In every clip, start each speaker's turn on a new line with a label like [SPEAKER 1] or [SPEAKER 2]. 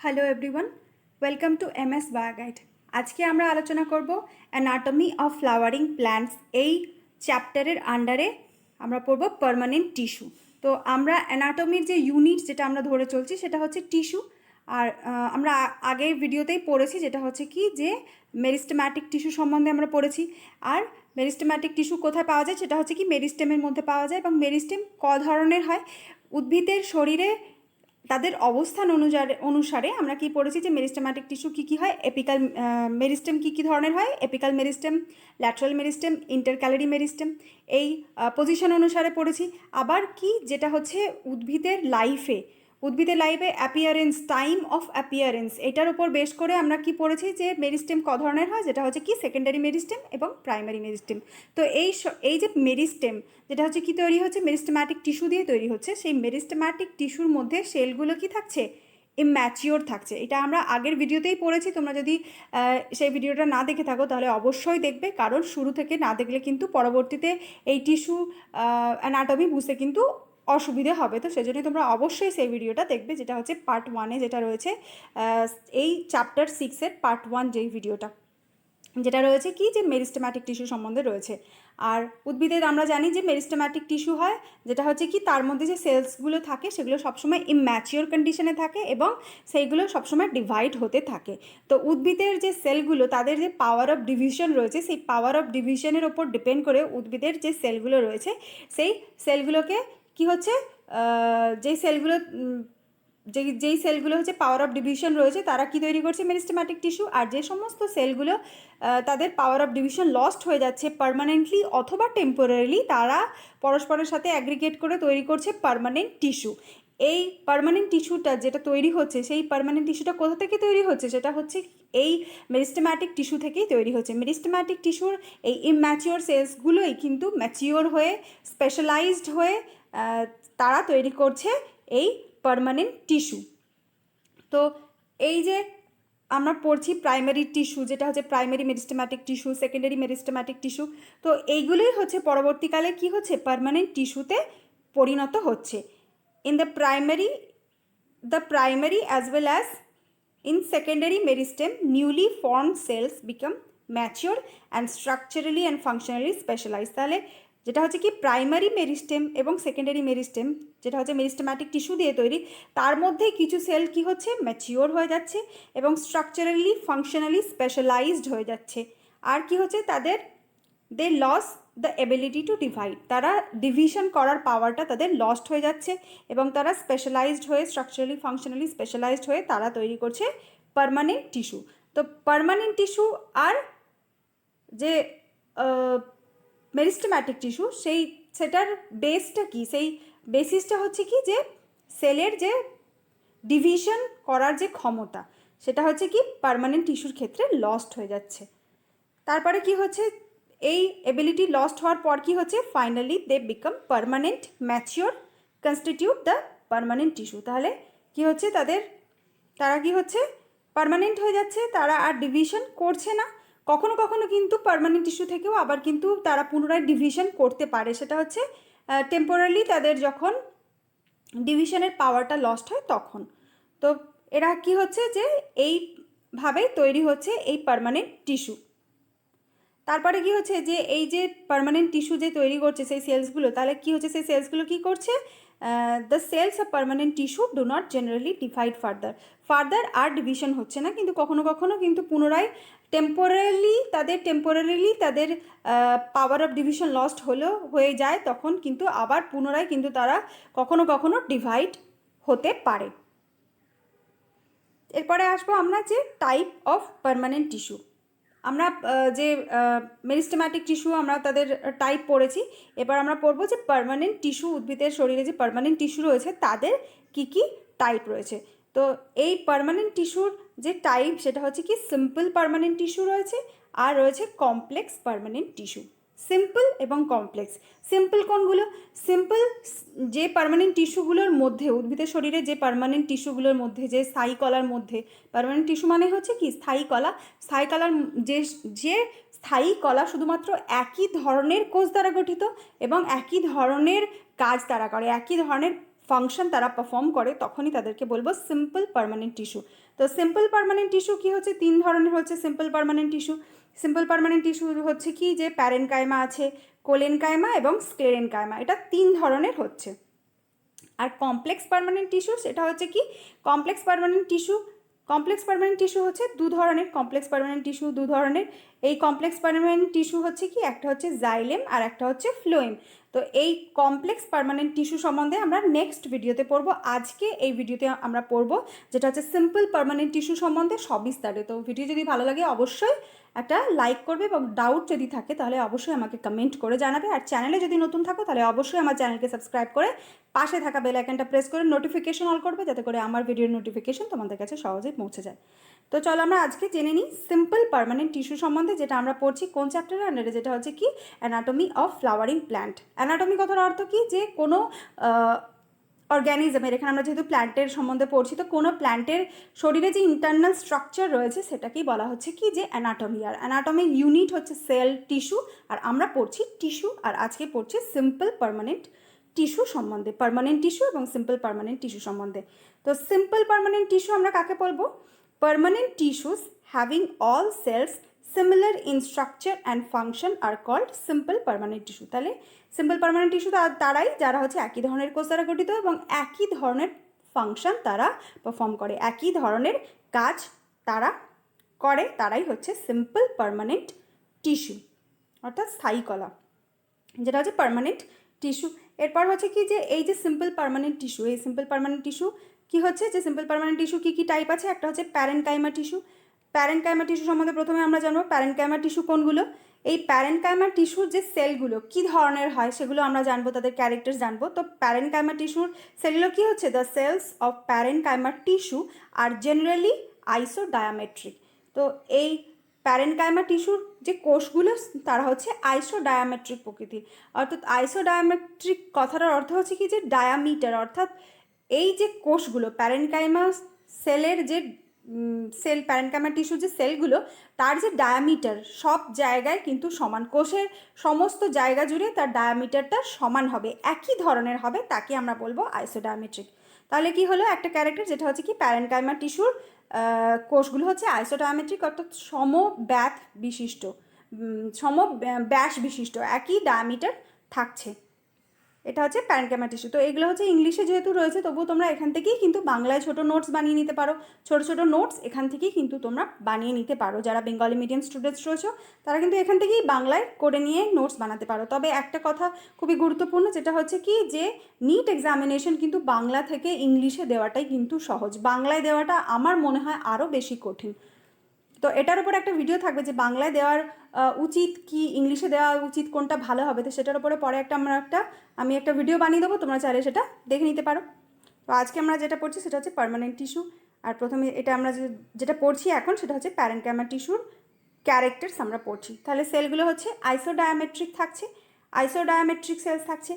[SPEAKER 1] Hello everyone, welcome to MS Bioguide. আজকে আমরা আলোচনা করব অ্যানাটমি অফ ফ্লাওয়ারিং প্ল্যান্টস। এই চ্যাপ্টারের আন্ডারে আমরা পড়ব পার্মানেন্ট টিস্যু। তো আমরা অ্যানাটমির যে ইউনিট যেটা আমরা ধরে চলছি সেটা হচ্ছে টিস্যু। আর আমরা আগের ভিডিওতেই পড়েছি যেটা হচ্ছে কি যে মেরিস্টেম্যাটিক টিস্যু সম্বন্ধে আমরা পড়েছি। আর মেরিস্টেম্যাটিক টিস্যু কোথায় পাওয়া যায় সেটা হচ্ছে কি মেরিস্টেমের মধ্যে পাওয়া যায়। এবং মেরিস্টেম ক ধরনের হয়? উদ্ভিদের শরীরে তাদের অবস্থান অনুসারে আমরা কি পড়েছি যে মেরিস্টেম্যাটিক টিস্যু কী হয়, এপিক্যাল মেরিস্টেম কী ধরনের হয়, apical meristem, lateral meristem, ইন্টারক্যালারি meristem, এই পজিশন অনুসারে পড়েছি। আবার কি যেটা হচ্ছে উদ্ভিদের লাইফে অ্যাপিয়ারেন্স, টাইম অফ অ্যাপিয়ারেন্স, এটার উপর বেশ করে আমরা কি পড়েছি যে মেরিস্টেম ক ধরনের হয়, যেটা হচ্ছে কি সেকেন্ডারি মেরিস্টেম এবং প্রাইমারি মেরিস্টেম। তো এই যে মেরিস্টেম যেটা হচ্ছে কি তৈরি হচ্ছে, মেরিস্টেম্যাটিক টিস্যু দিয়ে তৈরি হচ্ছে। সেই মেরিস্টেম্যাটিক টিস্যুর মধ্যে সেলগুলো কি থাকছে, ইম্যাচিওর থাকছে। এটা আমরা আগের ভিডিওতেই পড়েছি। তোমরা যদি সেই ভিডিওটা না দেখে থাকো তাহলে অবশ্যই দেখবে, কারণ শুরু থেকে না দেখলে কিন্তু পরবর্তীতে এই টিস্যু অ্যানাটমি বুঝতে কিন্তু অসুবিধে হবে। তো সেজন্যই তোমরা অবশ্যই সেই ভিডিওটা দেখবে, যেটা হচ্ছে পার্ট 1-এ যেটা রয়েছে, এই চ্যাপ্টার 6-এর পার্ট 1 যেই ভিডিওটা, যেটা রয়েছে কি যে মেরিস্টেম্যাটিক টিস্যু সম্বন্ধে রয়েছে। আর উদ্ভিদের আমরা জানি যে মেরিস্টেম্যাটিক টিস্যু হয় যেটা হচ্ছে কি তার মধ্যে যে সেলসগুলো থাকে সেগুলো সবসময় ইম্যাচিওর কন্ডিশনে থাকে এবং সেইগুলো সবসময় ডিভাইড হতে থাকে। তো উদ্ভিদের যে সেলগুলো, তাদের যে পাওয়ার অফ ডিভিশন রয়েছে, সেই পাওয়ার অফ ডিভিশনের ওপর ডিপেন্ড করে উদ্ভিদের যে সেলগুলো রয়েছে সেই সেলগুলোকে কি হচ্ছে, যেই সেলগুলো যেই সেলগুলো হচ্ছে পাওয়ার অফ ডিভিশন রয়েছে তারা কি তৈরি করছে, মেরিস্টেম্যাটিক টিস্যু। আর যে সমস্ত সেলগুলো তাদের পাওয়ার অফ ডিভিশন লস্ট হয়ে যাচ্ছে পার্মানেন্টলি অথবা টেম্পোরারিলি, তারা পরস্পরের সাথে অ্যাগ্রিগেট করে তৈরি করছে পার্মানেন্ট টিস্যু। এই পার্মানেন্ট টিস্যুটা যেটা তৈরি হচ্ছে, সেই পার্মানেন্ট টিস্যুটা কোথা থেকে তৈরি হচ্ছে, সেটা হচ্ছে এই মেরিস্টেম্যাটিক টিস্যু থেকেই তৈরি হচ্ছে। মেরিস্টেম্যাটিক টিস্যুর এই ইম্যাচিওর সেলসগুলোই কিন্তু ম্যাচিওর হয়ে, স্পেশালাইজড হয়ে তারা তৈরি করছে এই পার্মানেন্ট টিস্যু। তো এই যে আমরা পড়ছি প্রাইমারি টিস্যু, যেটা হচ্ছে primary meristematic tissue, secondary meristematic tissue, তো এইগুলোই হচ্ছে পরবর্তীকালে কি হচ্ছে, পার্মানেন্ট টিস্যুতে পরিণত হচ্ছে। In the primary as well as in secondary meristem newly formed cells become mature and structurally and functionally specialise. তাহলে যেটা হচ্ছে কি প্রাইমারি মেরিস্টেম এবং সেকেন্ডারি মেরিস্টেম, যেটা হচ্ছে মেরিস্টেম্যাটিক টিস্যু দিয়ে তৈরি, তার মধ্যে কিছু সেল কি হচ্ছে, ম্যাচিওর হয়ে যাচ্ছে এবং স্ট্রাকচারালি ফাংশনালি স্পেশালাইজড হয়ে যাচ্ছে। আর কি হচ্ছে, তাদের they lose the ability to divide, তারা ডিভিশন করার পাওয়ারটা তাদের লস্ট হয়ে যাচ্ছে এবং তারা স্পেশালাইজড হয়ে, স্ট্রাকচারালি ফাংশনালি স্পেশালাইজড হয়ে তারা তৈরি করছে পার্মানেন্ট টিস্যু। তো পার্মানেন্ট টিস্যু আর যে মেরিস্টেম্যাটিক টিস্যু, সেটার বেসটা কি, সেই বেসিসটা হচ্ছে কি যে সেলের যে ডিভিশন করার যে ক্ষমতা, সেটা হচ্ছে কি পার্মানেন্ট টিস্যুর ক্ষেত্রে লস্ট হয়ে যাচ্ছে। তারপরে কি হচ্ছে, এই এবিলিটি লস্ট হওয়ার পর কি হচ্ছে, finally they become permanent, mature, constitute the permanent tissue. তাহলে কি হচ্ছে, তারা কি হচ্ছে, পার্মানেন্ট হয়ে যাচ্ছে, তারা আর ডিভিশন করছে না। কখনো কখনো কিন্তু পার্মানেন্ট টিস্যু থেকেও আবার কিন্তু তারা পুনরায় ডিভিশন করতে পারে, সেটা হচ্ছে টেম্পোরারি তাদের যখন ডিভিশনের পাওয়ারটা লস্ট হয় তখন। তো এরা কি হচ্ছে যে এইভাবেই তৈরি হচ্ছে এই পার্মানেন্ট টিস্যু। তারপরে কি হচ্ছে যে এই যে পার্মানেন্ট টিস্যু যে তৈরি করছে সেই সেলসগুলো, তাহলে কি হচ্ছে, সেই সেলসগুলো কি করছে, the cells of permanent tissue do not generally divide further আর ডিভিশন হচ্ছে না, কিন্তু কখনো কখনো কিন্তু পুনরায় টেম্পোরারিলি তাদের পাওয়ার অফ ডিভিশন লস্ট হয়ে যায়, তখন কিন্তু আবার পুনরায় কিন্তু তারা কখনো কখনো ডিভাইড হতে পারে। এরপরে আসবো আমরা যে টাইপ অফ পার্মানেন্ট টিস্যু। আমরা যে মেরিস্টেম্যাটিক টিস্যু আমরা তাদের টাইপ পড়েছি, এবার আমরা পড়বো যে পার্মানেন্ট টিস্যু, উদ্ভিদের শরীরে যে পার্মানেন্ট টিস্যু রয়েছে তাদের কি কি টাইপ রয়েছে। তো এই পার্মানেন্ট টিস্যুর যে টাইপ সেটা হচ্ছে কি সিম্পল পার্মানেন্ট টিস্যু রয়েছে, আর রয়েছে কমপ্লেক্স পার্মানেন্ট টিস্যু। সিম্পল এবং কমপ্লেক্স। সিম্পল কোনগুলো, সিম্পল যে পার্মানেন্ট টিস্যুগুলোর মধ্যে, উদ্ভিদের শরীরে যে পার্মানেন্ট টিস্যুগুলোর মধ্যে, যে স্থায়ী কলার মধ্যে, পার্মানেন্ট টিস্যু মানে হচ্ছে কি স্থায়ী কলা, স্থায়ী কলার যে স্থায়ী কলা শুধুমাত্র একই ধরনের কোষ দ্বারা গঠিত এবং একই ধরনের কাজ তারা করে, একই ধরনের ফাংশন তারা পারফর্ম করে তখনই তাদেরকে বলবো সিম্পল পার্মানেন্ট টিস্যু। তো সিম্পল পার্মানেন্ট টিস্যু কী হচ্ছে, 3 ধরনের হচ্ছে simple permanent tissue. Simple permanent tissue হচ্ছে কি যে প্যারেনকাইমা আছে, কোলেনকাইমা এবং স্ক্লেরেনকাইমা, এটা 3 ধরনের হচ্ছে। আর কমপ্লেক্স পার্মানেন্ট টিস্যু সেটা হচ্ছে কি কমপ্লেক্স পার্মানেন্ট টিস্যু হচ্ছে 2 ধরনের। কমপ্লেক্স পার্মানেন্ট টিস্যু 2 ধরনের। এই কমপ্লেক্স পার্মানেন্ট টিস্যু হচ্ছে কি একটা হচ্ছে জাইলেম আর একটা হচ্ছে ফ্লোয়েম। তো এই কমপ্লেক্স পার্মানেন্ট টিস্যু সম্বন্ধে আমরা নেক্সট ভিডিওতে পড়বো। আজকে এই ভিডিওতে আমরা পড়বো যেটা হচ্ছে সিম্পল পার্মানেন্ট টিস্যু সম্বন্ধে সবিস্তারে। তো ভিডিও যদি ভালো লাগে অবশ্যই একটা লাইক করবে এবং ডাউট যদি থাকে তাহলে অবশ্যই আমাকে কমেন্ট করে জানাবে। আর চ্যানেলে যদি নতুন থাকো তাহলে অবশ্যই আমার চ্যানেলকে সাবস্ক্রাইব করে পাশে থাকা বেল আইকনটা প্রেস করে নোটিফিকেশন অল করবে, যাতে করে আমার ভিডিওর নোটিফিকেশন তোমাদের কাছে সহজেই পৌঁছে যায়। তো চলো আমরা আজকে জেনে নিই সিম্পল পার্মানেন্ট টিস্যু সম্বন্ধে, যেটা আমরা পড়ছি কোন চ্যাপ্টারের আন্ডারে, যেটা হচ্ছে কি anatomy of flowering plant. Anatomy কথার অর্থ কি যে কোনো অর্গ্যানিজমের, এখানে আমরা যেহেতু প্ল্যান্টের সম্বন্ধে পড়ছি, তো কোনো প্ল্যান্টের শরীরে যে ইন্টারনাল স্ট্রাকচার রয়েছে সেটাকেই বলা হচ্ছে কি যে অ্যানাটমি। আর অ্যানাটমির ইউনিট হচ্ছে সেল, টিস্যু। আর আমরা পড়ছি টিস্যু, আর আজকে পড়ছি সিম্পল পার্মানেন্ট টিস্যু সম্বন্ধে, পার্মানেন্ট টিস্যু এবং সিম্পল পার্মানেন্ট টিস্যু সম্বন্ধে। তো সিম্পল পার্মানেন্ট টিস্যু আমরা কাকে বলবো? Permanent tissues having all cells similar in structure and function are called simple permanent tissue. তাহলে সিম্পল পার্মানেন্ট টিস্যু তারাই যারা হচ্ছে একই ধরনের কোষ দ্বারা গঠিত এবং একই ধরনের ফাংশন তারা পারফর্ম করে, একই ধরনের কাজ তারা করে, তারাই হচ্ছে সিম্পল পার্মানেন্ট টিস্যু অর্থাৎ স্থায়ী কলা, যেটা হচ্ছে পার্মানেন্ট টিস্যু। এরপর হচ্ছে কি যে এই যে সিম্পল পার্মানেন্ট টিস্যু, এই সিম্পল পার্মানেন্ট টিস্যু কি হচ্ছে যে সিম্পল পার্মানেন্ট টিস্যু কী কী টাইপ আছে? একটা হচ্ছে প্যারেনকাইমা টিস্যু। প্যারেনকাইমা টিস্যু সম্বন্ধে প্রথমে আমরা জানবো প্যারেনকাইমা টিস্যু কোনগুলো। এই প্যারেনকাইমা টিস্যুর যে সেলগুলো কী ধরনের হয় সেগুলো আমরা জানবো, তাদের ক্যারেক্টার জানবো। তো প্যারেনকাইমা টিস্যুর সেলগুলো কী হচ্ছে? The cells of parenchyma tissue are generally isodiametric. তো এই প্যারেনকাইমা টিস্যুর যে কোষগুলো তারা হচ্ছে আইসোডায়ামেট্রিক প্রকৃতির। অর্থাৎ আইসোডায়ামেট্রিক কথাটার অর্থ হচ্ছে কি যে ডায়ামিটার, অর্থাৎ এই যে কোষগুলো প্যারেনকাইমা সেলের যে প্যারেনকাইমা টিস্যুর যে সেলগুলো তার যে ডায়ামিটার সব জায়গায় কিন্তু সমান, কোষের সমস্ত জায়গা জুড়ে তার ডায়ামিটারটা সমান হবে, একই ধরনের হবে, তাকে আমরা বলবো আইসোডায়ামেট্রিক। তাহলে কি হলো একটা ক্যারেক্টার, যেটা হচ্ছে কি প্যারেনকাইমা টিস্যুর কোষগুলো হচ্ছে আইসোডায়ামেট্রিক অর্থাৎ ব্যাস বিশিষ্ট, একই ডায়ামিটার থাকছে, এটা হচ্ছে প্যারেনকাইমা টিস্যু। তো এগুলো হচ্ছে ইংলিশে যেহেতু রয়েছে তবুও তোমরা এখান থেকেই কিন্তু বাংলায় ছোটো নোটস বানিয়ে নিতে পারো, ছোটো ছোটো নোটস এখান থেকেই কিন্তু তোমরা বানিয়ে নিতে পারো। যারা বেঙ্গলি মিডিয়াম স্টুডেন্টস রয়েছে তারা কিন্তু এখান থেকেই বাংলায় করে নিয়ে নোটস বানাতে পারো। তবে একটা কথা খুবই গুরুত্বপূর্ণ, যেটা হচ্ছে কি যে নিট এক্সামিনেশন কিন্তু বাংলা থেকে ইংলিশে দেওয়াটাই কিন্তু সহজ, বাংলায় দেওয়াটা আমার মনে হয় আরও বেশি কঠিন। তো এটার উপর একটা ভিডিও থাকবে যে বাংলায় দেওয়ার উচিত কি ইংলিশে দেওয়া উচিত, কোনটা ভালো হবে, তো সেটার উপরে পরে আমি একটা ভিডিও বানিয়ে দেবো, তোমরা চাইলে সেটা দেখে নিতে পারো। তো আজকে আমরা যেটা পড়ছি সেটা হচ্ছে পার্মানেন্ট টিস্যু। আর প্রথমে এটা আমরা যেটা পড়ছি এখন সেটা হচ্ছে প্যারেনকাইমা টিস্যুর ক্যারেক্টার্স আমরা পড়ছি। তাহলে সেলগুলো হচ্ছে আইসোডায়ামেট্রিক থাকছে, আইসোডায়ামেট্রিক সেলস থাকছে।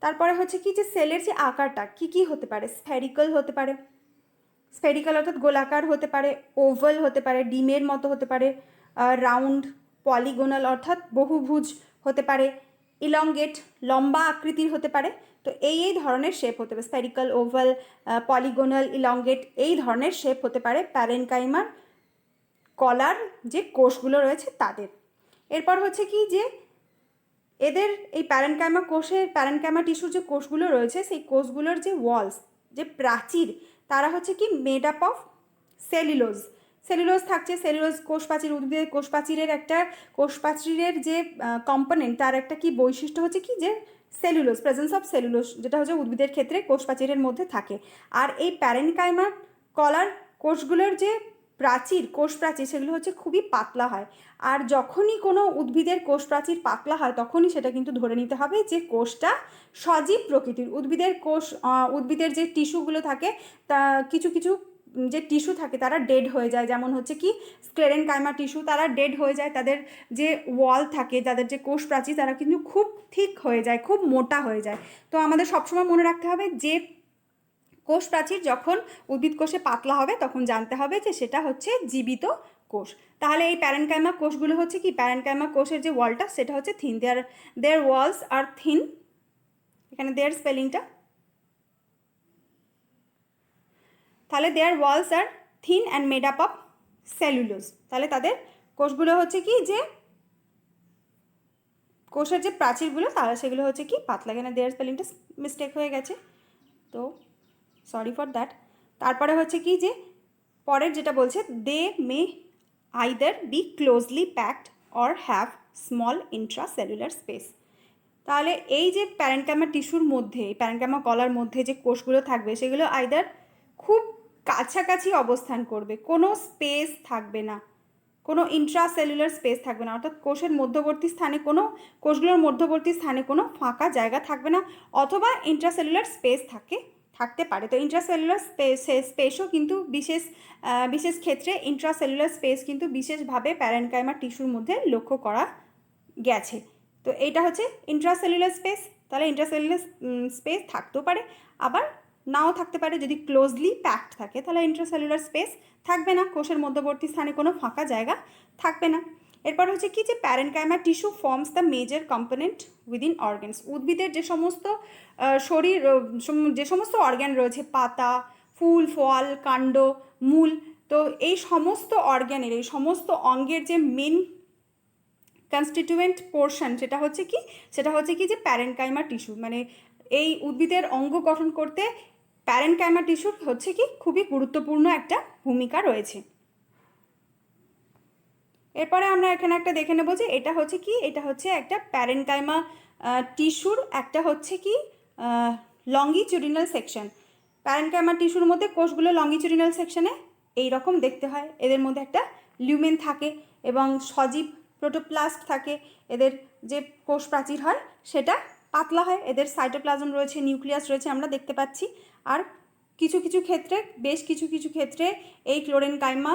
[SPEAKER 1] তারপরে হচ্ছে কি যে সেলের যে আকারটা কী কী হতে পারে, স্ফেরিক্যাল হতে পারে, স্ফেরিক্যাল অর্থাৎ গোলাকার হতে পারে, ওভাল হতে পারে, ডিমের মতো হতে পারে, রাউন্ড, পলিগোনাল অর্থাৎ বহুভুজ হতে পারে, ইলংগেট লম্বা আকৃতির হতে পারে। তো এই ধরনের শেপ হতে পারে, স্ফেরিক্যাল, ওভাল, পলিগোনাল, ইলংগেট, এই ধরনের শেপ হতে পারে প্যারেনকাইমার কলার যে কোষগুলো রয়েছে তাদের। এরপর হচ্ছে কি যে এদের এই প্যারেনকাইমা টিস্যুর যে কোষগুলো রয়েছে সেই কোষগুলোর যে ওয়ালস, যে প্রাচীর, তারা হচ্ছে কি মেড আপ অফ সেলুলোজ থাকছে। সেলুলোজ কোষপ্রাচীর, উদ্ভিদের কোষপ্রাচীরের যে কম্পোনেন্ট তার একটা কি বৈশিষ্ট্য হচ্ছে কি যে সেলুলোজ, প্রেজেন্স অফ সেলুলোজ, যেটা হচ্ছে উদ্ভিদের ক্ষেত্রে কোষপ্রাচীরের মধ্যে থাকে। আর এই প্যারেনকাইমা কলার কোষগুলোর যে কোষপ্রাচীর সেগুলো হচ্ছে খুবই পাতলা হয়। আর যখনই কোনো উদ্ভিদের কোষপ্রাচীর পাতলা হয় তখনই সেটা কিন্তু ধরে নিতে হবে যে কোষটা সজীব প্রকৃতির। উদ্ভিদের যে টিস্যুগুলো থাকে তা কিছু কিছু যে টিস্যু থাকে তারা ডেড হয়ে যায়, যেমন হচ্ছে কি স্ক্লেরেনকাইমা টিস্যু, তারা ডেড হয়ে যায়, তাদের যে ওয়াল থাকে, তাদের যে কোষপ্রাচীর তারা কিন্তু খুব থিক হয়ে যায়, খুব মোটা হয়ে যায়। তো আমাদের সবসময় মনে রাখতে হবে যে কোষপ্রাচীর যখন উদ্ভিদ কোষে পাতলা হবে তখন জানতে হবে যে সেটা হচ্ছে জীবিত কোষ। তাহলে এই প্যারেনকাইমা কোষগুলো হচ্ছে কি, প্যারেনকাইমা কোষের যে ওয়ালটা সেটা হচ্ছে thin, their walls are thin, এখানে দেয়ার স্পেলিংটা তাহলে their walls are thin and made up of cellulose. তাহলে তাদের কোষগুলো হচ্ছে কি যে কোষের যে প্রাচীরগুলো তাহলে সেগুলো হচ্ছে কি পাতলা। এখানে দেয়ার স্পেলিংটা মিস্টেক হয়ে গেছে, তো সরি ফর দ্যাট। তারপরে হচ্ছে কি যে পরের যেটা বলছে they may either be closely packed or have small intercellular space. তাহলে এই যে প্যারেনকাইমা টিস্যুর মধ্যে, প্যারেনকাইমা কলার মধ্যে যে কোষগুলো থাকবে সেগুলো আইদার খুব কাছাকাছি অবস্থান করবে, কোনো স্পেস থাকবে না, কোনো ইন্ট্রাসেলুলার স্পেস থাকবে না, অর্থাৎ কোষের মধ্যবর্তী স্থানে কোনো কোষগুলোর মধ্যবর্তী স্থানে কোনো ফাঁকা জায়গা থাকবে না, অথবা ইন্ট্রাসেলুলার স্পেস থাকতে পারে। তো ইন্ট্রাসেলুলার স্পেসও কিন্তু বিশেষ ক্ষেত্রে ইন্ট্রাসেলুলার স্পেস কিন্তু বিশেষভাবে প্যারেনকাইমা টিস্যুর মধ্যে লক্ষ্য করা গেছে। তো এইটা হচ্ছে ইন্ট্রাসেলুলার স্পেস। তাহলে ইন্ট্রাসেলুলার স্পেস থাকতেও পারে, আবার নাও থাকতে পারে। যদি ক্লোজলি প্যাকড থাকে তাহলে ইন্ট্রাসেলুলার স্পেস থাকবে না, কোষের মধ্যবর্তী স্থানে কোনো ফাঁকা জায়গা থাকবে না। এরপর হচ্ছে কি যে parenchyma tissue forms the major component within organs. উদ্ভিদের যে সমস্ত যে সমস্ত অর্গ্যান রয়েছে, পাতা, ফুল, ফল, কাণ্ড, মূল, তো এই সমস্ত অর্গ্যানের, এই সমস্ত অঙ্গের যে মেন কনস্টিটিউয়েন্ট পোর্শন সেটা হচ্ছে কি যে প্যারেনকাইমা টিস্যু। মানে এই উদ্ভিদের অঙ্গ গঠন করতে প্যারেনকাইমা টিস্যুর হচ্ছে কি খুবই গুরুত্বপূর্ণ একটা ভূমিকা রয়েছে। এরপরে আমরা এখানে একটা দেখে নেব যে এটা হচ্ছে একটা প্যারেনকাইমা টিস্যুর একটা হচ্ছে কি লঙ্গিচুডিনাল সেকশন। প্যারেনকাইমা টিস্যুর মধ্যে কোষগুলো লঙ্গিচুডিনাল সেকশনে এইরকম দেখতে হয়। এদের মধ্যে একটা লিউমেন থাকে এবং সজীব প্রোটোপ্লাস্ট থাকে। এদের যে কোষ প্রাচীর হয় সেটা পাতলা হয়। এদের সাইটোপ্লাজম রয়েছে, নিউক্লিয়াস রয়েছে আমরা দেখতে পাচ্ছি। আর কিছু কিছু ক্ষেত্রে, বেশ কিছু কিছু ক্ষেত্রে এই ক্লোরেনকাইমা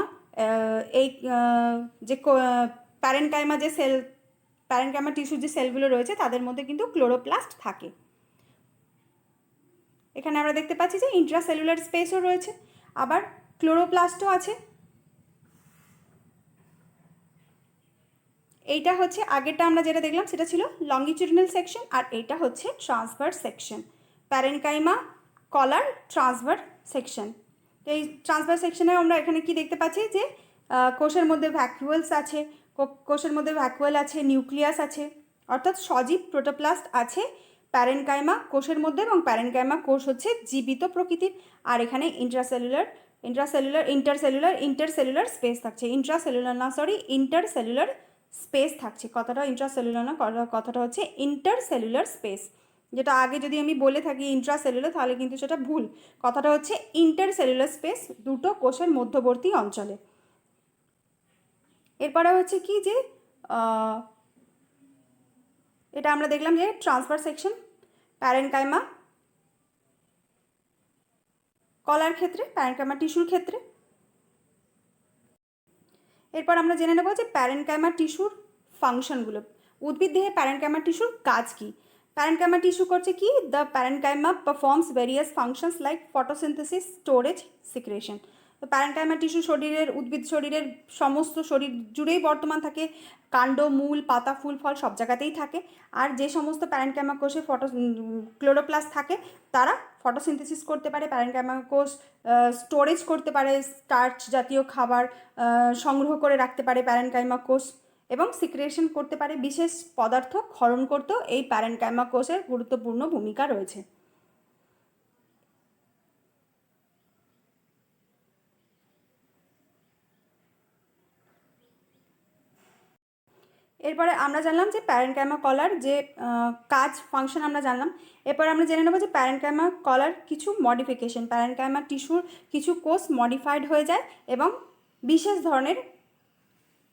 [SPEAKER 1] এই যে প্যারেনকাইমা টিস্যুর যে সেলগুলো রয়েছে তাদের মধ্যে কিন্তু ক্লোরোপ্লাস্ট থাকে। এখানে আমরা দেখতে পাচ্ছি যে ইন্ট্রাসেলুলার স্পেসও রয়েছে, আবার ক্লোরোপ্লাস্টও আছে। এইটা হচ্ছে আগেরটা আমরা যেটা দেখলাম সেটা ছিল লঙ্গিচুডিনাল সেকশন, আর এইটা হচ্ছে ট্রান্সভার্স সেকশন, প্যারেনকাইমা কলার ট্রান্সভার্স সেকশন। এই ট্রান্সভার্স সেকশনে আমরা এখানে কি দেখতে পাচ্ছি যে কোষের মধ্যে ভ্যাকুয়েলস আছে, কোষের মধ্যে ভ্যাকুয়েল আছে, নিউক্লিয়াস আছে, অর্থাৎ সজীব প্রোটোপ্লাস্ট আছে প্যারেনকাইমা কোষের মধ্যে, এবং প্যারেনকাইমা কোষ হচ্ছে জীবিত প্রকৃতির। আর এখানে ইন্টারসেলুলার স্পেস থাকছে, ইন্টারসেলুলার স্পেস থাকছে। কথাটা ইন্ট্রাসেলুলার না, কথাটা হচ্ছে ইন্টারসেলুলার স্পেস। যেটা আগে যদি আমি বলে থাকি ইন্ট্রাসেলুলার তাহলে কিন্তু সেটা ভুল, কথাটা হচ্ছে ইন্টারসেলুলার স্পেস, দুটো কোষের মধ্যবর্তী অঞ্চলে। এরপরে হচ্ছে কি যে এটা আমরা দেখলাম যে ট্রান্সভার্স সেকশন প্যারেনকাইমা কলার ক্ষেত্রে, প্যারেনকাইমা টিস্যুর ক্ষেত্রে। এরপর আমরা জেনে নেব যে প্যারেনকাইমা টিস্যুর ফাংশনগুলো। উদ্ভিদ দেহে প্যারেনকাইমা টিস্যুর কাজ কি? প্যারেনকাইমা টিস্যু করছে কি, the parenchyma performs various functions like photosynthesis, storage, secretion. তো প্যারেনকাইমা টিস্যু উদ্ভিদ শরীরের সমস্ত শরীর জুড়েই বর্তমান থাকে, কাণ্ড, মূল, পাতা, ফুল, ফল সব জায়গাতেই থাকে। আর যে সমস্ত প্যারেনকাইমা কোষে ক্লোরোপ্লাস্ট থাকে তারা ফটোসিনথেসিস করতে পারে, প্যারেনকাইমা কোষ স্টোরেজ করতে পারে, স্টার্চ জাতীয় খাবার সংগ্রহ করে রাখতে পারে প্যারেনকাইমা কোষ, এবং সিক্রেশন করতে পারে, বিশেষ পদার্থ ক্ষরণ করতেও এই প্যারেনকাইমা কোষের গুরুত্বপূর্ণ ভূমিকা রয়েছে। এরপরে আমরা জানলাম যে প্যারেনকাইমা কলার যে কাজ, ফাংশন আমরা জানলাম। এরপর আমরা জেনে নেব যে প্যারেনকাইমা কলার কিছু মডিফিকেশন, প্যারেনকাইমা টিস্যুর কিছু কোষ মডিফাইড হয়ে যায় এবং বিশেষ ধরনের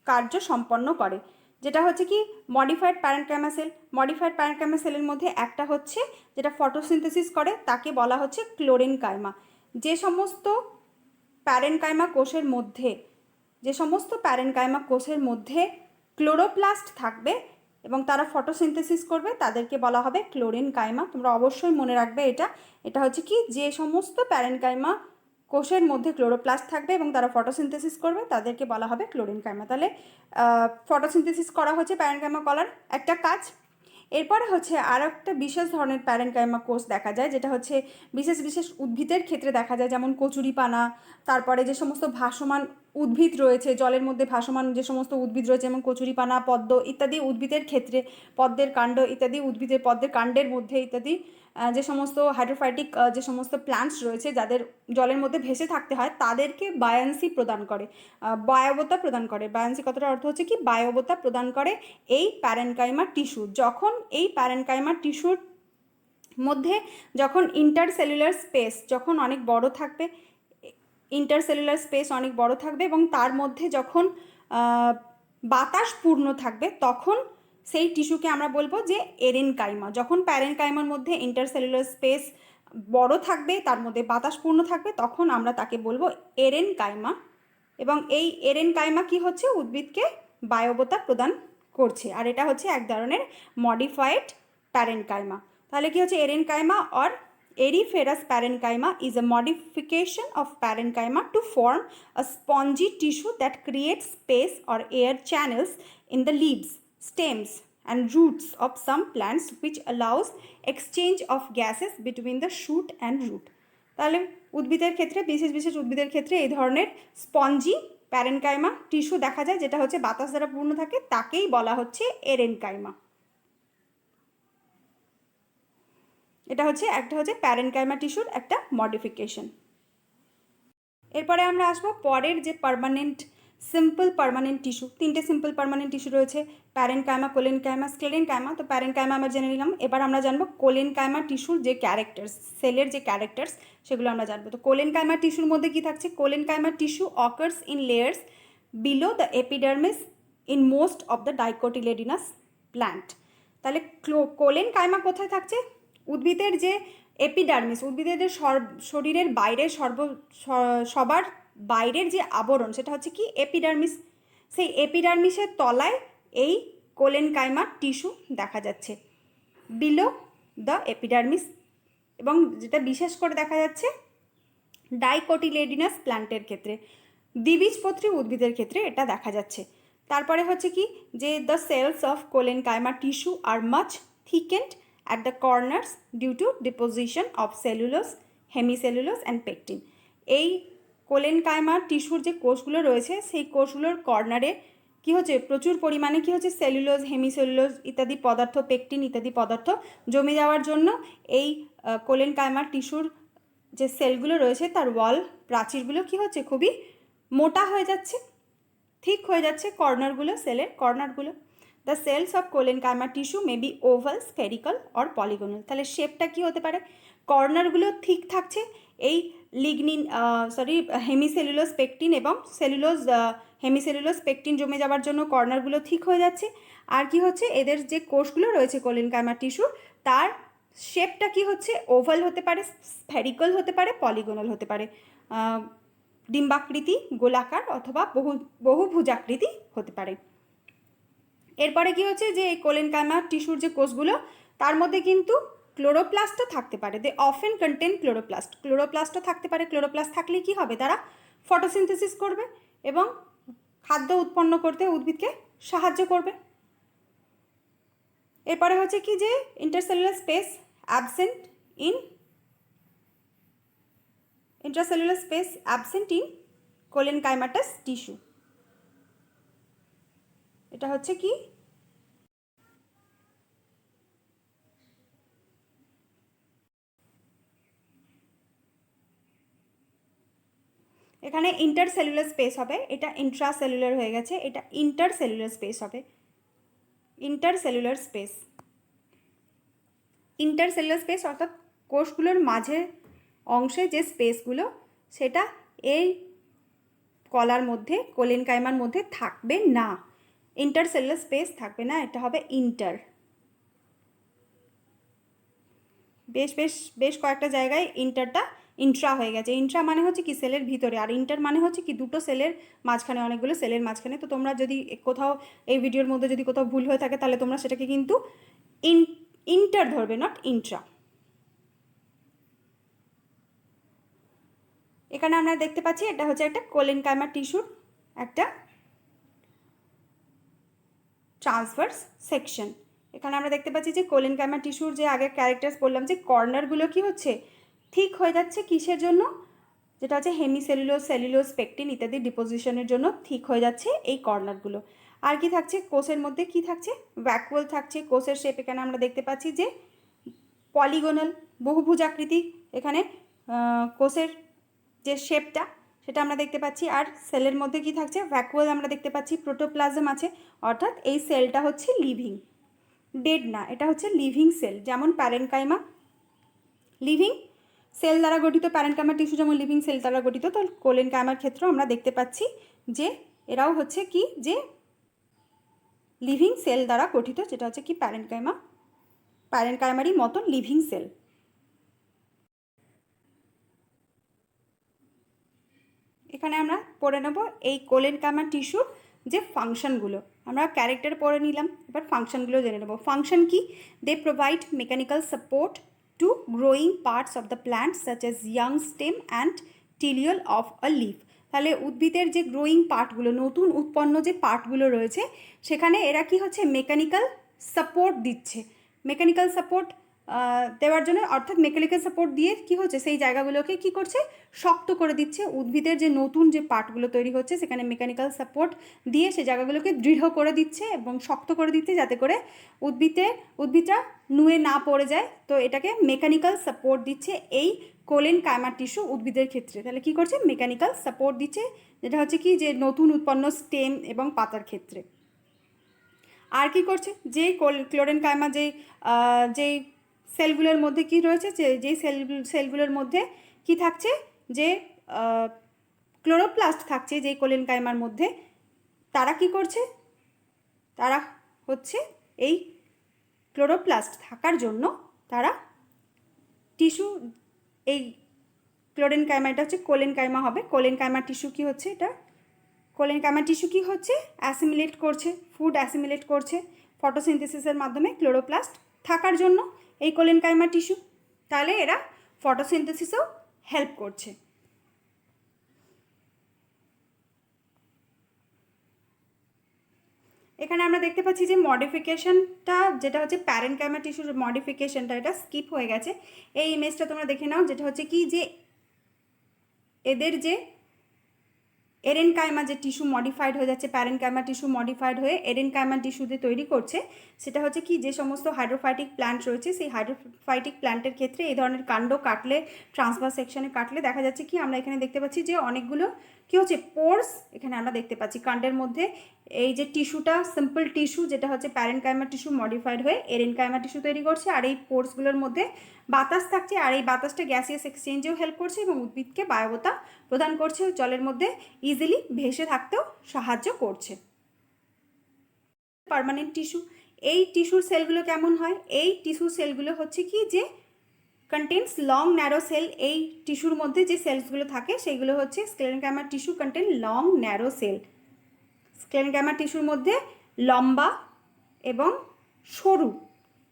[SPEAKER 1] কার্য সম্পন্ন করে, যেটা হচ্ছে কি modified parenchyma cell. Modified parenchyma সেলের মধ্যে একটা হচ্ছে যেটা ফটোসিনথেসিস করে, তাকে বলা হচ্ছে ক্লোরেনকাইমা। যে সমস্ত প্যারেনকাইমা কোষের মধ্যে ক্লোরোপ্লাস্ট থাকবে এবং তারা ফটোসিনথেসিস করবে তাদেরকে বলা হবে ক্লোরেনকাইমা। তোমরা অবশ্যই মনে রাখবে এটা হচ্ছে কি যে সমস্ত প্যারেনকাইমা কোষের মধ্যে ক্লোরোপ্লাস্ট থাকবে এবং তারা ফটোসিনথেসিস করবে তাদেরকে বলা হবে ক্লোরেনকাইমা। তাহলে ফটোসিনথেসিস করা হচ্ছে প্যারেনকাইমা কলার একটা কাজ। এরপরে হচ্ছে আর একটা বিশেষ ধরনের প্যারেনকাইমা কোষ দেখা যায়, যেটা হচ্ছে বিশেষ বিশেষ উদ্ভিদের ক্ষেত্রে দেখা যায়, যেমন কচুরিপানা, তারপরে যে সমস্ত ভাসমান উদ্ভিদ রয়েছে, জলের মধ্যে ভাসমান যে সমস্ত উদ্ভিদ রয়েছে, যেমন কচুরিপানা, পদ্ম ইত্যাদি উদ্ভিদের ক্ষেত্রে, পদ্মের কাণ্ড ইত্যাদি উদ্ভিদের পদ্মের কাণ্ডের মধ্যে ইত্যাদি যে সমস্ত হাইড্রোফাইটিক যে সমস্ত প্ল্যান্টস রয়েছে যাদের জলের মধ্যে ভেসে থাকতে হয়, তাদেরকে বায়ান্সি প্রদান করে, বায়বতা প্রদান করে। বায়ান্সি কথাটা অর্থ হচ্ছে কি বায়বতা প্রদান করে এই প্যারেনকাইমা টিস্যু। যখন এই প্যারেনকাইমা টিস্যুর মধ্যে যখন ইন্টারসেলুলার স্পেস যখন অনেক বড় থাকবে, ইন্টারসেলুলার স্পেস অনেক বড় থাকবে এবং তার মধ্যে যখন বাতাস পূর্ণ থাকবে, তখন সেই টিস্যুকে আমরা বলবো যে এরেনকাইমা। যখন প্যারেনকাইমার মধ্যে ইন্টারসেলুলার স্পেস বড় থাকবে, তার মধ্যে বাতাস পূর্ণ থাকবে, তখন আমরা তাকে বলবো এরেনকাইমা। এবং এই এরেনকাইমা কি হচ্ছে, উদ্ভিদকে বায়বতা প্রদান করছে। আর এটা হচ্ছে এক ধরনের মডিফাইড প্যারেনকাইমা। তাহলে কি হচ্ছে, এরেনকাইমা or Eriferous parenchyma is a modification of parenchyma to form a spongy tissue that creates space or air channels in the leaves, stems and roots of some plants, which allows exchange of gases between the shoot and root. তাহলে উদ্ভিদের ক্ষেত্রে, বিশেষ বিশেষ উদ্ভিদের ক্ষেত্রে এই ধরনের spongy parenchyma tissue দেখা যায়, যেটা হচ্ছে বাতাস দ্বারা পূর্ণ থাকে, তাকেই বলা হচ্ছে এরেনকাইমা। এটা হচ্ছে একটা হচ্ছে প্যারেনকাইমা টিস্যুর একটা মডিফিকেশন। এরপরে আমরা আসবো পরের যে পার্মানেন্ট সিম্পল পার্মানেন্ট টিস্যু। তিনটে সিম্পল পার্মানেন্ট টিস্যু রয়েছে, প্যারেনকাইমা, কোলেনকাইমা, স্ক্লেরেনকাইমা। তো প্যারেনকাইমা আমরা জেনে নিলাম, এবার আমরা জানবো কোলেনকাইমা টিস্যুর যে ক্যারেক্টার্স, সেলের যে ক্যারেক্টার্স, সেগুলো আমরা জানবো। তো কোলেনকাইমা টিস্যুর মধ্যে কি থাকছে, collenchyma tissue occurs in layers below the epidermis in most of the dicotyledonous plant. তাহলে কোলেনকাইমা কোথায় থাকছে, উদ্ভিদের যে এপিডার্মিস, উদ্ভিদের শরীরের বাইরে সবার বাইরের যে আবরণ, সেটা হচ্ছে কি এপিডার্মিস। সেই এপিডার্মিসের তলায় এই কোলেনকাইমা টিস্যু দেখা যাচ্ছে, বিলো দ্য এপিডার্মিস। এবং যেটা বিশেষ করে দেখা যাচ্ছে ডাইকোটিলেডিনাস প্ল্যান্টের ক্ষেত্রে, দ্বিবীজপত্রী উদ্ভিদের ক্ষেত্রে এটা দেখা যাচ্ছে। তারপরে হচ্ছে কি যে the cells of collenchyma tissue are much thickened at the corners due to deposition of cellulose, hemicellulose and pectin. এই কোলেনকাইমা টিস্যুর যে কোষগুলো রয়েছে, সেই কোষগুলোর কর্নারে কি হচ্ছে, প্রচুর পরিমাণে কি হচ্ছে, সেলুলোজ, হেমিসেলুলোজ ইত্যাদি পদার্থ, পেকটিন ইত্যাদি পদার্থ জমে যাওয়ার জন্য এই কোলেনকাইমা টিস্যুর যে সেলগুলো রয়েছে, তার ওয়াল প্রাচীরগুলো কি হচ্ছে, খুবই মোটা হয়ে যাচ্ছে, ঠিক হয়ে যাচ্ছে কর্নারগুলো, সেলের কর্নারগুলো। The cells of collenchyma tissue may be oval, spherical or polygonal. তাহলে শেপটা কি হতে পারে, কর্নারগুলো ঠিক থাকছে, এই লিগনিন হেমিসেলুলোজ পেকটিন এবং সেলুলোজ হেমিসেলুলোজ পেকটিন জমে যাওয়ার জন্য কর্নারগুলো ঠিক হয়ে যাচ্ছে। আর কি হচ্ছে, এদের যে কোষগুলো রয়েছে কোলেনকাইমা টিস্যু, তার শেপটা কি হচ্ছে, ওভাল হতে পারে, স্ফেরিক্যাল হতে পারে, পলিগোনাল হতে পারে, ডিম্বাকৃতি, গোলাকার অথবা বহুভুজাকৃতি হতে পারে। এরপরে কি হচ্ছে, যে এই কোলেনকাইমা টিস্যুর যে কোষগুলো, তার মধ্যে কিন্তু ক্লোরোপ্লাস্টও থাকতে পারে। দে অফেন কন্টেন ক্লোরোপ্লাস্ট, ক্লোরোপ্লাস্টও থাকতে পারে। ক্লোরোপ্লাস্ট থাকলে কি হবে, তারা ফটোসিনথেসিস করবে এবং খাদ্য উৎপন্ন করতে উদ্ভিদকে সাহায্য করবে। এরপরে হচ্ছে কি যে intercellular space absent in collenchymatous tissue. এটা হচ্ছে কি, এখানে ইন্টারসেলুলার স্পেস হবে, এটা ইন্ট্রাসেলুলার হয়ে গেছে, এটা ইন্টারসেলুলার স্পেস হবে। ইন্টারসেলুলার স্পেস, ইন্টারসেলুলার স্পেস অর্থাৎ কোষগুলোর মাঝে অংশে যে স্পেসগুলো, সেটা এই কলার মধ্যে, কোলেনকাইমার মধ্যে থাকবে না। ইন্টারসেলুলার স্পেস থাকবে না, এটা হবে ইন্টার। বেশ কয়েকটা জায়গায় ইন্টারটা ইন্ট্রা হয়ে গেছে। ইন্ট্রা মানে হচ্ছে কি সেলের ভিতরে, আর ইন্টার মানে হচ্ছে কি দুটো সেলের মাঝখানে, অনেকগুলো সেলের মাঝখানে। তো তোমরা যদি কোথাও এই ভিডিওর মধ্যে যদি কোথাও ভুল হয়ে থাকে, তাহলে তোমরা সেটাকে কিন্তু ইন্টার ধরবে, নট ইন্ট্রা। এখানে আমরা দেখতে পাচ্ছি এটা হচ্ছে একটা কোলেনকাইমা টিস্যুর একটা ট্রান্সভার্স সেকশন। এখানে আমরা দেখতে পাচ্ছি যে কোলেনকাইমা টিস্যুর যে আগে ক্যারেক্টার্স বললাম যে কর্নারগুলো কি হচ্ছে ঠিক হয়ে যাচ্ছে, কিসের জন্য, যেটা হচ্ছে হেমিসেলুলোজ, সেলুলোজ, পেকটিন ইত্যাদি ডিপোজিশনের জন্য ঠিক হয়ে যাচ্ছে এই কর্নারগুলো। আর কি থাকছে কোষের মধ্যে, কি থাকছে ভ্যাকুয়াল থাকছে। কোষের শেপ এখানে আমরা দেখতে পাচ্ছি যে পলিগোনাল, বহুভুজ আকৃতি এখানে কোষের যে শেপটা সেটা আমরা দেখতে পাচ্ছি। আর সেলের মধ্যে কি থাকছে ভ্যাকুয়াল আমরা দেখতে পাচ্ছি, প্রোটোপ্লাজম আছে, অর্থাৎ এই সেলটা হচ্ছে লিভিং, ডেড না, এটা হচ্ছে লিভিং সেল। যেমন প্যারেনকাইমা লিভিং সেল দ্বারা গঠিত, প্যারেনকাইমা টিস্যু যেমন লিভিং সেল দ্বারা গঠিত, তো কোলেনকাইমার ক্ষেত্রেও আমরা দেখতে পাচ্ছি যে এরাও হচ্ছে কি যে লিভিং সেল দ্বারা গঠিত, যেটা হচ্ছে কি প্যারেনকাইমারই মতন লিভিং সেল। এখানে আমরা পড়ে নেব এই কোলেনকাইমা টিস্যুর যে ফাংশনগুলো, আমরা ক্যারেক্টার পড়ে নিলাম, এবার ফাংশনগুলো জেনে নেব। ফাংশন কি, they provide mechanical support to growing parts of the plant such as young stem and petiole of a leaf. তাহলে উদ্ভিদের যে গ্রোয়িং পার্টগুলো, নতুন উৎপন্ন যে পার্টগুলো রয়েছে সেখানে এরা কি হচ্ছে মেকানিক্যাল সাপোর্ট দিচ্ছে। মেকানিক্যাল সাপোর্ট দেওয়ার জন্য, অর্থাৎ মেকানিক্যাল সাপোর্ট দিয়ে কি হচ্ছে সেই জায়গাগুলোকে কি করছে শক্ত করে দিচ্ছে। উদ্ভিদের যে নতুন যে পার্টগুলো তৈরি হচ্ছে সেখানে মেকানিক্যাল সাপোর্ট দিয়ে সেই জায়গাগুলোকে দৃঢ় করে দিচ্ছে এবং শক্ত করে দিচ্ছে, যাতে করে উদ্ভিদটা নুয়ে না পড়ে যায়। তো এটাকে মেকানিক্যাল সাপোর্ট দিচ্ছে এই কোলেনকাইমা টিস্যু উদ্ভিদের ক্ষেত্রে। তাহলে কি করছে মেকানিক্যাল সাপোর্ট দিচ্ছে, যেটা হচ্ছে কি যে নতুন উৎপন্ন স্টেম এবং পাতার ক্ষেত্রে। আর কি করছে যে ক্লোরেনকাইমা যেই সেলগুলোর মধ্যে কি রয়েছে, যেই সেলগুলোর মধ্যে কি থাকছে যে ক্লোরোপ্লাস্ট থাকছে যেই কোলেনকাইমার মধ্যে, তারা কি করছে, তারা হচ্ছে এই ক্লোরোপ্লাস্ট থাকার জন্য তারা টিস্যু, এই ক্লোরেনকাইমা, এটা হচ্ছে কোলেনকাইমা হবে। কোলেনকাইমা টিস্যু কি হচ্ছে, এটা কোলেনকাইমা টিস্যু কি হচ্ছে অ্যাসিমিলেট করছে, ফুড অ্যাসিমিলেট করছে ফটোসিনথেসিসের মাধ্যমে ক্লোরোপ্লাস্ট থাকার জন্য এই কোলেনকাইমা টিস্যু। তাহলে এরা ফটোসিনথেসিসও হেল্প করছে। এখানে আমরা দেখতে পাচ্ছি যে মডিফিকেশনটা যেটা হচ্ছে প্যারেনকাইমা টিস্যুর মডিফিকেশনটা, এটা স্কিপ হয়ে গেছে। এই ইমেজটা তোমরা দেখে নাও, যেটা হচ্ছে কি যে এদের যে এরেনকাইমা যে টিস্যু মডিফাইড হয়ে যাচ্ছে, প্যারেনকাইমা টিস্যু মডিফাইড হয়ে এরেনকাইমা টিস্যুতে তৈরি করছে, সেটা হচ্ছে কি যে সমস্ত হাইড্রোফাইটিক প্ল্যান্ট রয়েছে সেই হাইড্রোফাইটিক প্ল্যান্টের ক্ষেত্রে এই ধরনের কাণ্ড কাটলে, ট্রান্সভার্স সেকশনে কাটলে দেখা যাচ্ছে কি আমরা এখানে দেখতে পাচ্ছি যে অনেকগুলো কি হচ্ছে পোর্স এখানে আমরা দেখতে পাচ্ছি কাণ্ডের মধ্যে। এই যে টিস্যুটা সিম্পল টিস্যু, যেটা হচ্ছে প্যারেনকাইমা টিস্যু মডিফাইড হয়ে এরেনকাইমা টিস্যু তৈরি করছে, আর এই পোর্সগুলোর মধ্যে বাতাস থাকছে, আর এই বাতাসটা গ্যাসিয়াস এক্সচেঞ্জেও হেল্প করছে এবং উদ্ভিদকে বায়বতা প্রদান করছে, জলের মধ্যে ইজিলি ভেসে থাকতেও সাহায্য করছে। পার্মানেন্ট টিস্যু, এই টিস্যুর সেলগুলো কেমন হয়, এই টিস্যু সেলগুলো হচ্ছে কি যে কন্টেন্স লং ন্যারো সেল। এই টিস্যুর মধ্যে যে সেলসগুলো থাকে সেইগুলো হচ্ছে sclerenchyma tissue contain long narrow cell. Sclerenchyma টিস্যুর মধ্যে লম্বা এবং সরু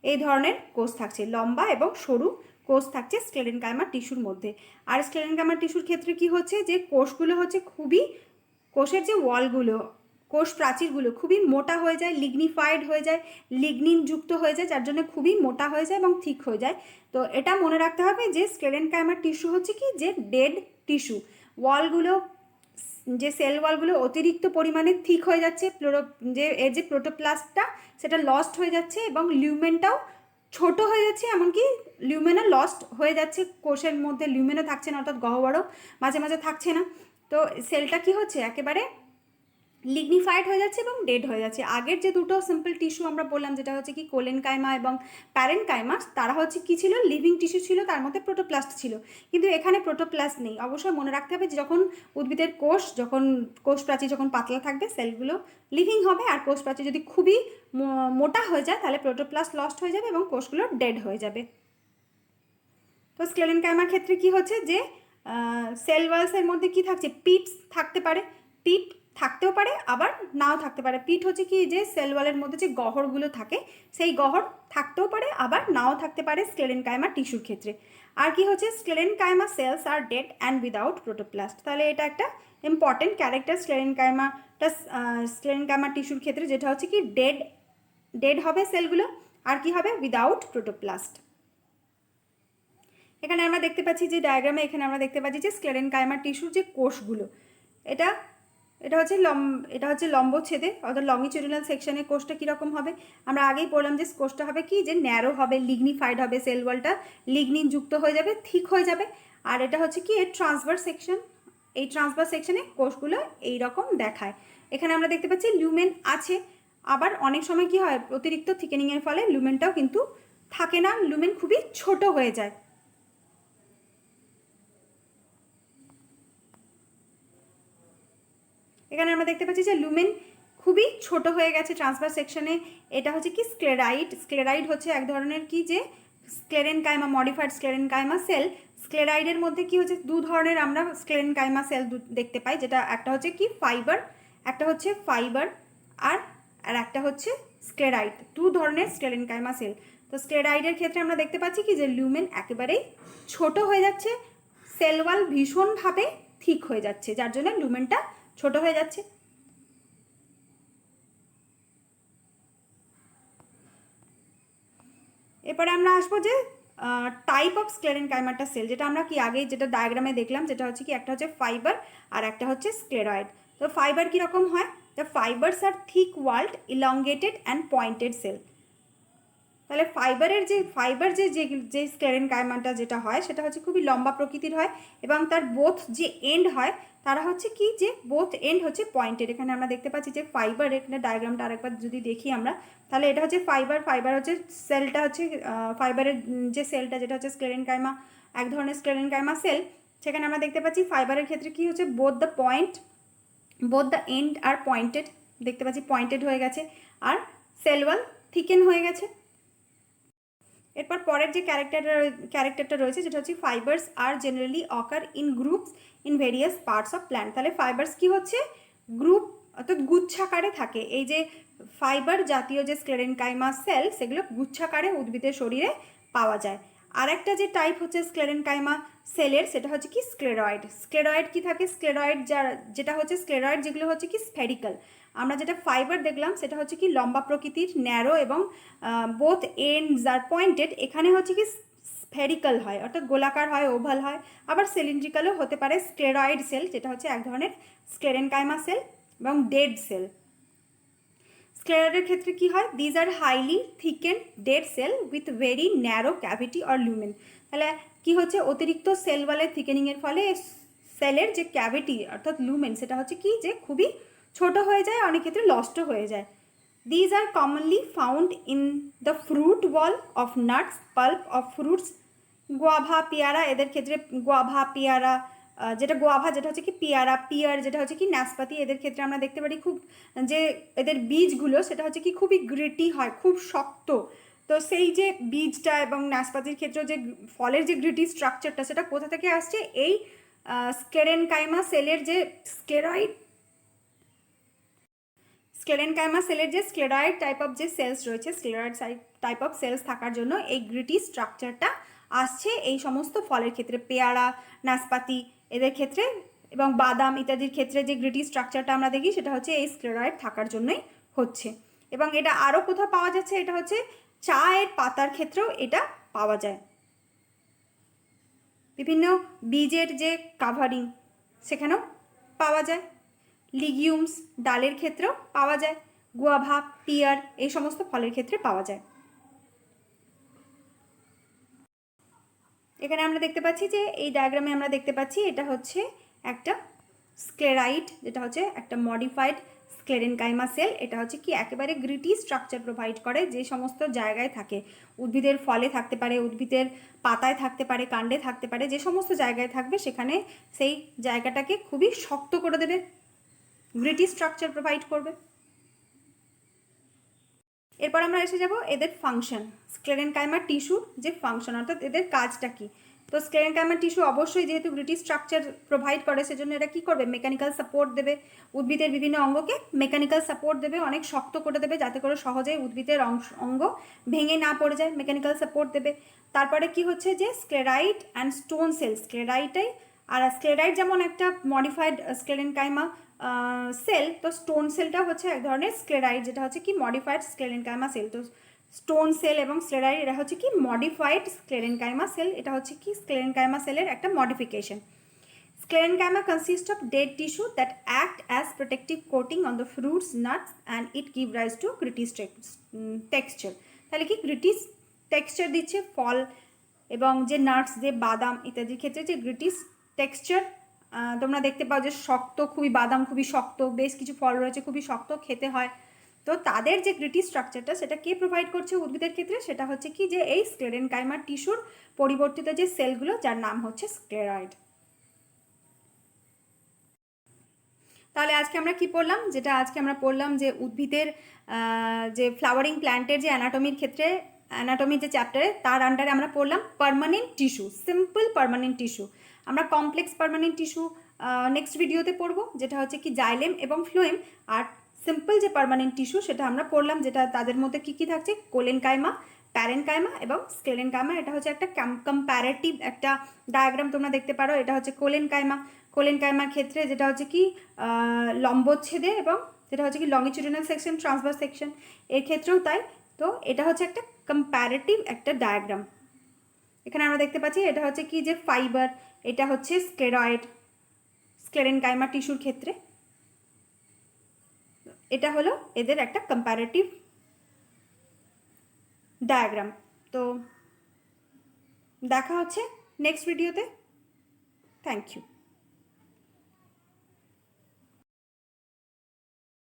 [SPEAKER 1] এই ধরনের কোষ থাকছে, লম্বা এবং সরু কোষ থাকছে স্ক্লেরেনকাইমা টিস্যুর মধ্যে। আর স্ক্লেরেনকাইমা টিস্যুর ক্ষেত্রে কি হচ্ছে যে কোষগুলো হচ্ছে খুবই, কোষের যে ওয়ালগুলো, কোষ প্রাচীরগুলো খুবই মোটা হয়ে যায়, লিগনিফাইড হয়ে যায়, লিগনিন যুক্ত হয়ে যায়, যার জন্য খুবই মোটা হয়ে যায় এবং থিক হয়ে যায়। তো এটা মনে রাখতে হবে যে স্ক্লেরেনকাইমা টিস্যু হচ্ছে কি যে ডেড টিস্যু, ওয়ালগুলো যে সেল ওয়ালগুলো অতিরিক্ত পরিমাণে থিক হয়ে যাচ্ছে, এর যে প্রোটোপ্লাস্টটা সেটা লস্ট হয়ে যাচ্ছে এবং লিউমেনটাও ছোট হয়ে যাচ্ছে, এমনকি লিউমেনও লস্ট হয়ে যাচ্ছে, কোষের মধ্যে লিউমেনও থাকছে না, অর্থাৎ গহ্বরও মাঝে মাঝে থাকছে না। তো সেলটা কি হচ্ছে একেবারে লিগনিফাইড হয়ে যাচ্ছে এবং ডেড হয়ে যাচ্ছে। আগের যে দুটো সিম্পল টিস্যু আমরা বললাম, যেটা হচ্ছে কি কোলেনকাইমা এবং প্যারেনকাইমা, তারা হচ্ছে কি ছিল লিভিং টিস্যু ছিল, তার মধ্যে প্রোটোপ্লাস্ট ছিল, কিন্তু এখানে প্রোটোপ্লাস্ট নেই। অবশ্যই মনে রাখতে হবে যে যখন উদ্ভিদের কোষ প্রাচীর যখন পাতলা থাকবে সেলগুলো লিভিং হবে, আর কোষ প্রাচীর যদি খুবই মোটা হয়ে যায় তাহলে প্রোটোপ্লাস্ট লস্ট হয়ে যাবে এবং কোষগুলো ডেড হয়ে যাবে। তো স্ক্লেরেনকাইমার ক্ষেত্রে কি হচ্ছে যে সেল ওয়ালসের মধ্যে কি থাকছে, পিটস থাকতে পারে, পিট থাকতেও পারে আবার নাও থাকতে পারে। পিট হচ্ছে কি যে সেল ওয়ালের মধ্যে যে গহ্বরগুলো থাকে সেই গহ্বর থাকতেও পারে আবার নাও থাকতে পারে স্ক্লেরেনকাইমা টিস্যুর ক্ষেত্রে। আর কি হচ্ছে sclerenchyma cells are dead and without protoplast. তাহলে এটা একটা ইম্পর্টেন্ট ক্যারেক্টার স্ক্লেরেনকাইমা টিস্যুর ক্ষেত্রে, যেটা হচ্ছে কি ডেড হবে সেলগুলো, আর কি হবে? Without protoplast. এখানে আমরা দেখতে পাচ্ছি যে ডায়াগ্রামে এখানে আমরা দেখতে পাচ্ছি যে স্ক্লেরেনকাইমার টিস্যুর যে কোষগুলো, এটা এটা হচ্ছে লম্বচ্ছেদে অর্থাৎ লংগিটিউডিনাল সেকশনে কোষটা কীরকম হবে? আমরা আগেই বললাম যে কোষটা হবে কি, যে ন্যারো হবে, লিগনিফাইড হবে, সেল ওয়ালটা লিগনিন যুক্ত হয়ে যাবে, থিক হয়ে যাবে। আর এটা হচ্ছে কি এর ট্রান্সভার্স সেকশন, এই ট্রান্সভার্স সেকশনে কোষগুলো এইরকম দেখায়। এখানে আমরা দেখতে পাচ্ছি লুমেন আছে, আবার অনেক সময় কি হয়, অতিরিক্ত থিকেনিংয়ের ফলে লুমেনটাও কিন্তু থাকে না, লুমেন খুবই ছোট হয়ে যায়। এখানে আমরা দেখতে পাচ্ছি যে লুমেন খুবই ছোট হয়ে গেছে ট্রান্সভার্স সেকশনে। এটা হচ্ছে কি স্ক্লেরাইড। স্ক্লেরাইড হচ্ছে এক ধরনের কি, যে স্ক্লেরেনকাইমা, মডিফাইড স্ক্লেরেনকাইমা সেল। স্ক্লেরাইডের মধ্যে কি হচ্ছে, দু ধরনের আমরা স্ক্লেরেনকাইমা সেল দেখতে পাই, যেটা একটা হচ্ছে কি ফাইবার, একটা হচ্ছে ফাইবার, আর একটা হচ্ছে স্ক্লেরাইড। দু ধরনের স্ক্লেরেনকাইমা সেল। তো স্ক্লেরাইডের ক্ষেত্রে আমরা দেখতে পাচ্ছি কি যে লুমেন একেবারেই ছোট হয়ে যাচ্ছে, সেল ওয়াল ভীষণভাবে থিক হয়ে যাচ্ছে, যার জন্য লুমেনটা ছোট হয়ে যাচ্ছে। এরপরে আমরা আসবো যে টাইপ অফ স্ক্লেরেনকাইমাটা সেল, যেটা আমরা কি আগে যেটা ডায়াগ্রামে দেখলাম, যেটা হচ্ছে কি একটা হচ্ছে ফাইবার আর একটা হচ্ছে স্ক্লেরয়েড। তো ফাইবার কীরকম হয়? The fibres are thick walled, elongated and pointed cell. তাহলে ফাইবার যে স্ক্লেরেনকাইমাটা যেটা হয় সেটা হচ্ছে খুবই লম্বা প্রকৃতির হয়, এবং তার বোথ যে এন্ড হয় তারা হচ্ছে কি, যে বোথ এন্ড হচ্ছে পয়েন্টেড। এখানে আমরা দেখতে পাচ্ছি যে ফাইবার, এখানে ডায়াগ্রামটা আরেকবার যদি দেখি আমরা, তাহলে এটা হচ্ছে ফাইবার। ফাইবার হচ্ছে সেলটা হচ্ছে ফাইবারের যে সেলটা, যেটা হচ্ছে স্ক্লেরেনকাইমা, এক ধরনের স্ক্লেরেনকাইমা সেল। সেখানে আমরা দেখতে পাচ্ছি ফাইবারের ক্ষেত্রে কি হচ্ছে, both the end are pointed, দেখতে পাচ্ছি পয়েন্টেড হয়ে গেছে, আর সেল ওয়াল থিকেন হয়ে গেছে। এরপর পরের যে ক্যারেক্টারটা রয়েছে, যেটা হচ্ছে fibres are generally occur in groups in various parts of plant. তাহলে ফাইবার্স কি হচ্ছে, গ্রুপ অর্থাৎ গুচ্ছাকারে থাকে। এই যে ফাইবার জাতীয় যে স্ক্লেরেনকাইমা সেল, সেগুলো গুচ্ছাকারে উদ্ভিদের শরীরে পাওয়া যায়। আর একটা যে টাইপ হচ্ছে স্ক্লেরেনকাইমা সেলের, সেটা হচ্ছে কি স্ক্লেরয়েড। স্ক্লেরয়েড কি থাকে, স্ক্লেরয়েড যেটা হচ্ছে স্ক্লেরয়েড যেগুলো হচ্ছে কি স্ফেরিক্যাল। আমরা যেটা ফাইবার দেখলাম সেটা হচ্ছে কি লম্বা প্রকৃতির, ন্যারো এবং বোথ এন্ডস আর পয়েন্টেড। এখানে হচ্ছে কি স্ফেরিক্যাল হয়, অর্থাৎ গোলাকার হয়, ওভাল হয়, আবার সিলিন্ড্রিক্যালও হতে পারে। স্ক্লেরয়েড সেল যেটা হচ্ছে এক ধরনের স্ক্লেরেনকাইমা সেল এবং ডেড সেল। স্ক্লেরয়েডের ক্ষেত্রে কি হয়, these are highly thickened dead cell with very narrow cavity or lumen. তাহলে কি হচ্ছে, অতিরিক্ত সেল ওয়ালের থিকেনিংয়ের ফলে সেলের যে ক্যাভিটি অর্থাৎ লুমেন, সেটা হচ্ছে কি যে খুবই ছোট হয়ে যায়, অনেক ক্ষেত্রে লস্ট হয়ে যায়। These are commonly found in the fruit wall of nuts, pulp of fruits, guava, পেয়ারা। এদের ক্ষেত্রে guava, পেয়ারা, যেটা guava যেটা হচ্ছে কি পেয়ারা, পিয়ার যেটা হচ্ছে কি নাশপাতি, এদের ক্ষেত্রে আমরা দেখতে পারি খুব যে এদের বীজগুলো সেটা হচ্ছে কি খুবই গ্রিটি হয়, খুব শক্ত। তো সেই যে বীজটা এবং নাশপাতির ক্ষেত্রে যে ফলের যে গ্রিটি স্ট্রাকচারটা, সেটা কোথা থেকে আসছে, এই স্ক্লেরেনকাইমা সেলের যে স্ক্লেরেনকাইমা সেলের যে স্ক্লেরয়েড টাইপ অফ যে সেলস রয়েছে, স্ক্লেরয়েড টাইপ অফ সেলস থাকার জন্য এই গ্রিটি স্ট্রাকচারটা আসছে এই সমস্ত ফলের ক্ষেত্রে, পেয়ারা, নাশপাতি এদের ক্ষেত্রে এবং বাদাম ইত্যাদির ক্ষেত্রে যে গ্রিটি স্ট্রাকচারটা আমরা দেখি, সেটা হচ্ছে এই স্ক্লেরয়েড থাকার জন্যই হচ্ছে। এবং এটা আরও কোথাও পাওয়া যাচ্ছে, এটা হচ্ছে চায়ের পাতার ক্ষেত্রেও এটা পাওয়া যায়। বিভিন্ন বীজের যে কাভারিং সেখানেও পাওয়া যায়। লিগিউমস, ডালের ক্ষেত্রেও পাওয়া যায়। গুয়াভা, পিয়ার এই সমস্ত ফলের ক্ষেত্রে পাওয়া যায়। এখানে আমরা দেখতে পাচ্ছি যে এই ডায়াগ্রামে আমরা দেখতে পাচ্ছি এটা হচ্ছে একটা স্ক্লেরাইড, যেটা হচ্ছে একটা মডিফাইড স্ক্লেরেনকাইমা সেল। এটা হচ্ছে কি একেবারে গ্রিটি স্ট্রাকচার প্রোভাইড করে, যে সমস্ত জায়গায় থাকে, উদ্ভিদের ফলে থাকতে পারে, উদ্ভিদের পাতায় থাকতে পারে, কাণ্ডে থাকতে পারে, যে সমস্ত জায়গায় থাকবে সেখানে সেই জায়গাটাকে খুবই শক্ত করে দেবে, গ্রিটি স্ট্রাকচার প্রোভাইড করবে। এরপর আমরা এসে যাব এদের ফাংশন, স্ক্লেরেনকাইমা টিস্যুর যে ফাংশন অর্থাৎ এদের কাজটা কি। তো স্ক্লেরেনকাইমা টিস্যু অবশ্যই যেহেতু গ্রিটি স্ট্রাকচার প্রোভাইড করে, সেজন্য এটা কী করবে, মেকানিক্যাল সাপোর্ট দেবে, উদ্ভিদের বিভিন্ন অঙ্গকে মেকানিক্যাল সাপোর্ট দেবে, অনেক শক্ত করে দেবে যাতে করে সহজেই উদ্ভিদের অঙ্গ ভেঙে না পড়ে যায়, মেকানিক্যাল সাপোর্ট দেবে। তারপরে কি হচ্ছে যে স্ক্লেরাইড অ্যান্ড স্টোন সেল, স্ক্লেরাইডটাই আর স্ক্লেরাইড যেমন একটা মডিফাইড স্ক্লেরেনকাইমা সেল, তো স্টোন সেলটা হচ্ছে এক ধরনের স্ক্লেরাইড, যেটা হচ্ছে কি মডিফাইড স্ক্লেরেনকাইমা সেল। তো স্টোন সেল এবং স্ক্লেরাইড এটা হচ্ছে কি মডিফাইড স্ক্লেরেনকাইমা সেল, এটা হচ্ছে কি স্ক্লেরেনকাইমা সেলের একটা modification. Sclerenchyma consists of dead tissue that act as protective coating on the fruits, nuts, and it give rise to gritty texture. তাহলে কি গ্রিটি টেক্সচার দিচ্ছে ফল এবং যে নাটস, যে বাদাম ইত্যাদির ক্ষেত্রে যে গ্রিটি টেক্সচার তোমরা দেখতে পাও যে শক্ত, খুবই বাদাম খুবই শক্ত, বেশ কিছু ফল রয়েছে খুবই শক্ত, খেতে হয়। তো তাদের যে গ্রিটি স্ট্রাকচারটা সেটা কে প্রোভাইড করছে উদ্ভিদের ক্ষেত্রে, সেটা হচ্ছে কি যে এই স্ক্লেরেনকাইমা টিস্যুর পরিবর্তিত যে সেলগুলো, যার নাম হচ্ছে স্ক্লেরয়েড। তাহলে আজকে আমরা কি পড়লাম, যেটা আজকে আমরা পড়লাম যে উদ্ভিদের যে ফ্লাওয়ারিং প্ল্যান্টের যে অ্যানাটমির ক্ষেত্রে, অ্যানাটমির যে চ্যাপ্টারে, তার আন্ডারে আমরা পড়লাম permanent tissue, simple permanent tissue. আমরা কমপ্লেক্স পার্মানেন্ট টিস্যু নেক্সট ভিডিওতে পড়বো, যেটা হচ্ছে কি জাইলেম এবং ফ্লোয়েম। আর সিম্পল যে পার্মানেন্ট টিস্যু সেটা আমরা পড়লাম, যেটা তাদের মধ্যে কী কী থাকছে, কোলেনকাইমা, প্যারেনকাইমা এবং স্ক্লেরেনকাইমা। এটা হচ্ছে একটা কম্প্যারেটিভ একটা ডায়াগ্রাম তোমরা দেখতে পারো। এটা হচ্ছে কোলেনকাইমা, কোলেনকাইমার ক্ষেত্রে যেটা হচ্ছে কি লম্বচ্ছেদে, এবং যেটা হচ্ছে কি লংগিটিউডিনাল সেকশন, ট্রান্সভার্স সেকশন, এর ক্ষেত্রেও তাই। তো এটা হচ্ছে একটা কম্প্যারেটিভ একটা ডায়াগ্রাম। এখানে আমরা দেখতে পাচ্ছি এটা হচ্ছে কি যে ফাইবার, এটা হচ্ছে স্ক্লেরয়েড স্ক্লেরেনকাইমা টিস্যুর ক্ষেত্রে। এটা হলো এদের একটা কম্প্যারেটিভ ডায়াগ্রাম। তো দেখা হচ্ছে নেক্সট ভিডিওতে। Thank you.